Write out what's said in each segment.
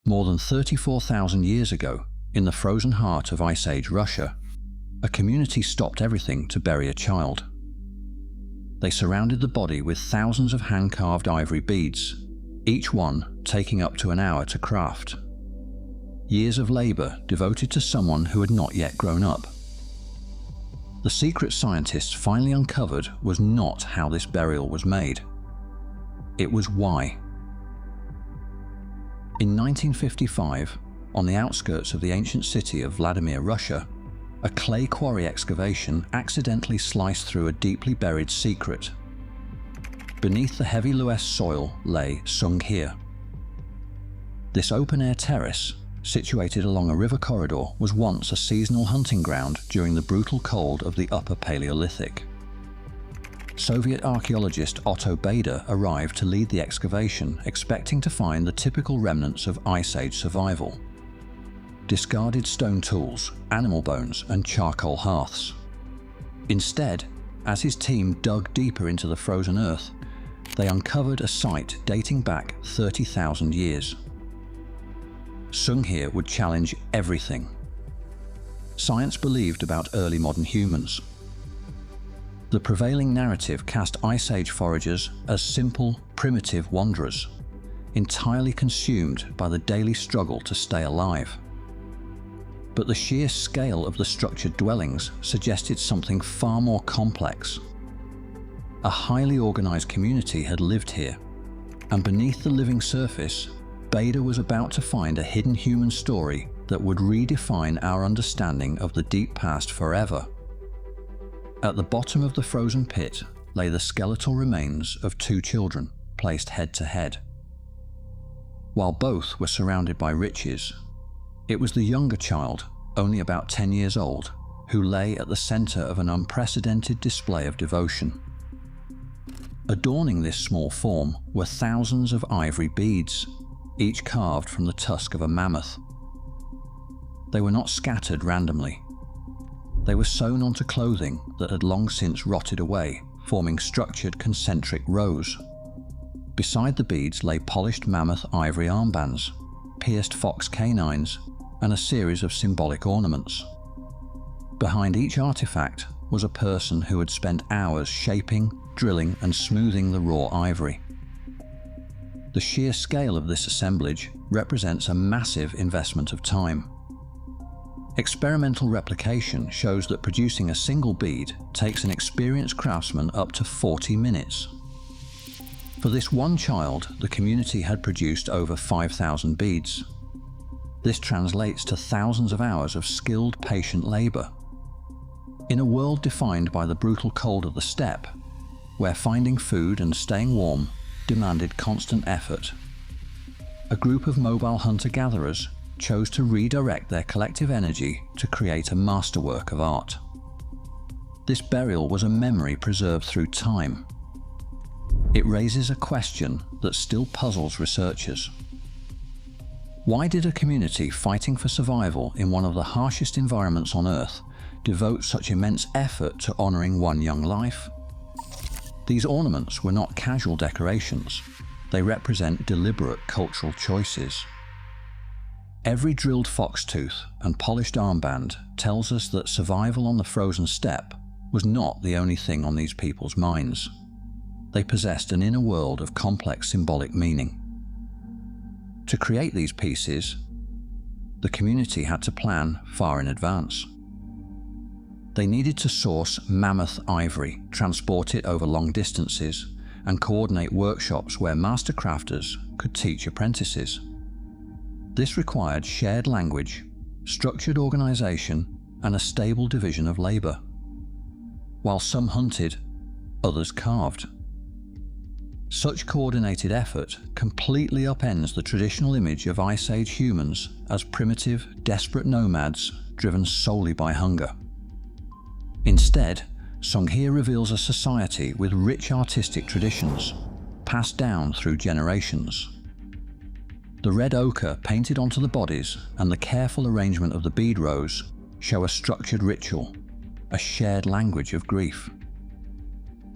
More than 34,000 years ago, in the frozen heart of Ice Age Russia, a community stopped everything to bury a child. They surrounded the body with thousands of hand-carved ivory beads, each one taking up to an hour to craft. Years of labor devoted to someone who had not yet grown up. The secret scientists finally uncovered was not how this burial was made. It was why. In 1955, on the outskirts of the ancient city of Vladimir, Russia, a clay quarry excavation accidentally sliced through a deeply buried secret. Beneath the heavy Lues soil lay Sunghir. This open-air terrace, situated along a river corridor, was once a seasonal hunting ground during the brutal cold of the Upper Paleolithic. Soviet archaeologist Otto Bader arrived to lead the excavation, expecting to find the typical remnants of Ice Age survival. Discarded stone tools, animal bones, and charcoal hearths. Instead, as his team dug deeper into the frozen earth, they uncovered a site dating back 30,000 years. Sunghir would challenge everything science believed about early modern humans. The prevailing narrative cast Ice Age foragers as simple, primitive wanderers, entirely consumed by the daily struggle to stay alive. But the sheer scale of the structured dwellings suggested something far more complex. A highly organized community had lived here, and beneath the living surface, Bader was about to find a hidden human story that would redefine our understanding of the deep past forever. At the bottom of the frozen pit lay the skeletal remains of two children placed head to head. While both were surrounded by riches, it was the younger child, only about 10 years old, who lay at the center of an unprecedented display of devotion. Adorning this small form were thousands of ivory beads, each carved from the tusk of a mammoth. They were not scattered randomly. They were sewn onto clothing that had long since rotted away, forming structured concentric rows. Beside the beads lay polished mammoth ivory armbands, pierced fox canines, and a series of symbolic ornaments. Behind each artifact was a person who had spent hours shaping, drilling, and smoothing the raw ivory. The sheer scale of this assemblage represents a massive investment of time. Experimental replication shows that producing a single bead takes an experienced craftsman up to 40 minutes. For this one child, the community had produced over 5,000 beads. This translates to thousands of hours of skilled, patient labor. In a world defined by the brutal cold of the steppe, where finding food and staying warm demanded constant effort, a group of mobile hunter-gatherers chose to redirect their collective energy to create a masterwork of art. This burial was a memory preserved through time. It raises a question that still puzzles researchers. Why did a community fighting for survival in one of the harshest environments on Earth devote such immense effort to honoring one young life? These ornaments were not casual decorations. They represent deliberate cultural choices. Every drilled fox tooth and polished armband tells us that survival on the frozen steppe was not the only thing on these people's minds. They possessed an inner world of complex symbolic meaning. To create these pieces, the community had to plan far in advance. They needed to source mammoth ivory, transport it over long distances, and coordinate workshops where master crafters could teach apprentices. This required shared language, structured organization, and a stable division of labor. While some hunted, others carved. Such coordinated effort completely upends the traditional image of Ice Age humans as primitive, desperate nomads driven solely by hunger. Instead, Sunghir reveals a society with rich artistic traditions, passed down through generations. The red ochre painted onto the bodies and the careful arrangement of the bead rows show a structured ritual, a shared language of grief.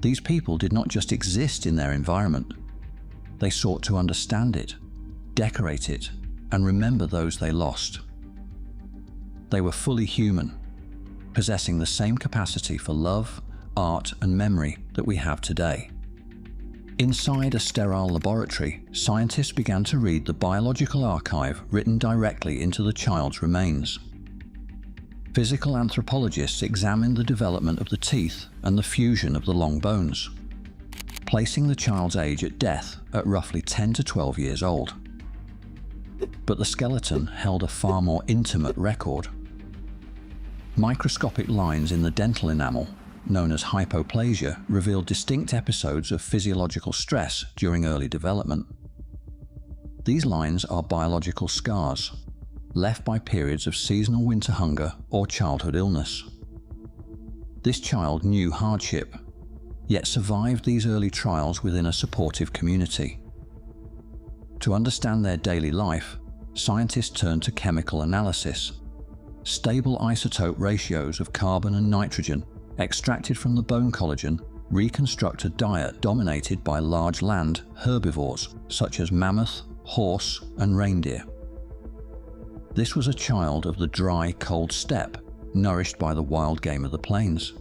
These people did not just exist in their environment. They sought to understand it, decorate it, and remember those they lost. They were fully human, possessing the same capacity for love, art, and memory that we have today. Inside a sterile laboratory, scientists began to read the biological archive written directly into the child's remains. Physical anthropologists examined the development of the teeth and the fusion of the long bones, placing the child's age at death at roughly 10 to 12 years old. But the skeleton held a far more intimate record. Microscopic lines in the dental enamel, known as hypoplasia, revealed distinct episodes of physiological stress during early development. These lines are biological scars, left by periods of seasonal winter hunger or childhood illness. This child knew hardship, yet survived these early trials within a supportive community. To understand their daily life, scientists turned to chemical analysis. Stable isotope ratios of carbon and nitrogen extracted from the bone collagen reconstruct a diet dominated by large land herbivores such as mammoth, horse, and reindeer. This was a child of the dry, cold steppe, nourished by the wild game of the plains.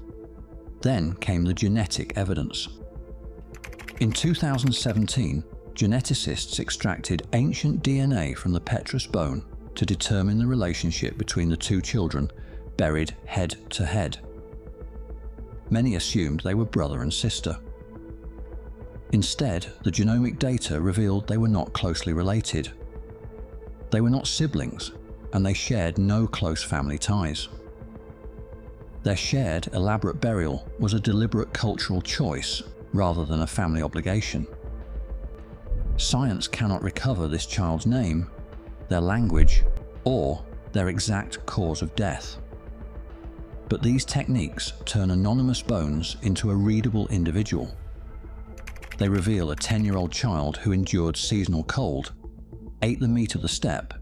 Then came the genetic evidence. In 2017, geneticists extracted ancient DNA from the petrous bone to determine the relationship between the two children buried head to head. Many assumed they were brother and sister. Instead, the genomic data revealed they were not closely related. They were not siblings, and they shared no close family ties. Their shared, elaborate burial was a deliberate cultural choice rather than a family obligation. Science cannot recover this child's name, their language, or their exact cause of death. But these techniques turn anonymous bones into a readable individual. They reveal a 10-year-old child who endured seasonal cold, ate the meat of the steppe,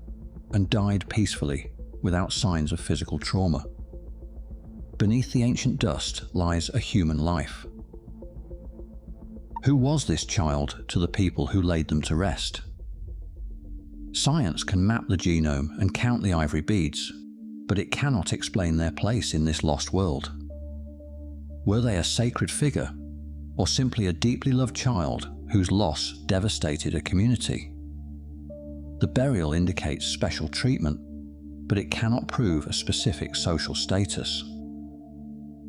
and died peacefully without signs of physical trauma. Beneath the ancient dust lies a human life. Who was this child to the people who laid them to rest? Science can map the genome and count the ivory beads, but it cannot explain their place in this lost world. Were they a sacred figure, or simply a deeply loved child whose loss devastated a community? The burial indicates special treatment, but it cannot prove a specific social status.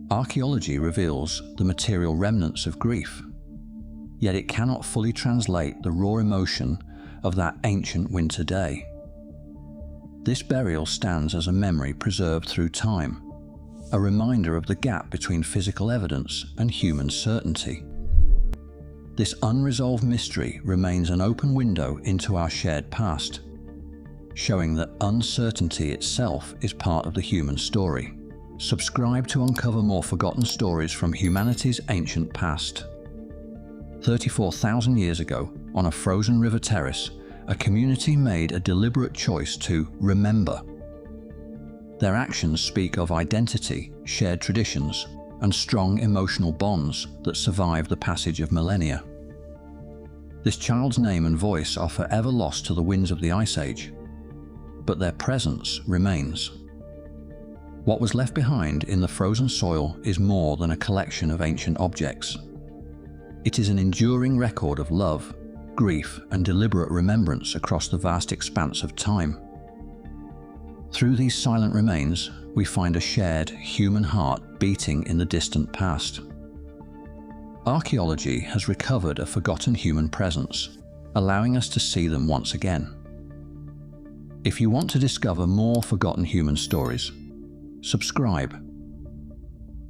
Archaeology reveals the material remnants of grief, yet it cannot fully translate the raw emotion of that ancient winter day. This burial stands as a memory preserved through time, a reminder of the gap between physical evidence and human certainty. This unresolved mystery remains an open window into our shared past, showing that uncertainty itself is part of the human story. Subscribe to uncover more forgotten stories from humanity's ancient past. 34,000 years ago, on a frozen river terrace, a community made a deliberate choice to remember. Their actions speak of identity, shared traditions, and strong emotional bonds that survive the passage of millennia. This child's name and voice are forever lost to the winds of the Ice Age, but their presence remains. What was left behind in the frozen soil is more than a collection of ancient objects. It is an enduring record of love, grief, and deliberate remembrance across the vast expanse of time. Through these silent remains, we find a shared human heart beating in the distant past. Archaeology has recovered a forgotten human presence, allowing us to see them once again. If you want to discover more forgotten human stories, subscribe.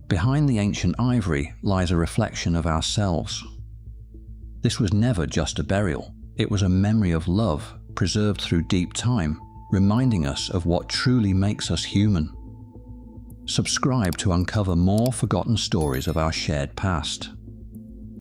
Behind the ancient ivory lies a reflection of ourselves. This was never just a burial, it was a memory of love preserved through deep time, reminding us of what truly makes us human. Subscribe to uncover more forgotten stories of our shared past.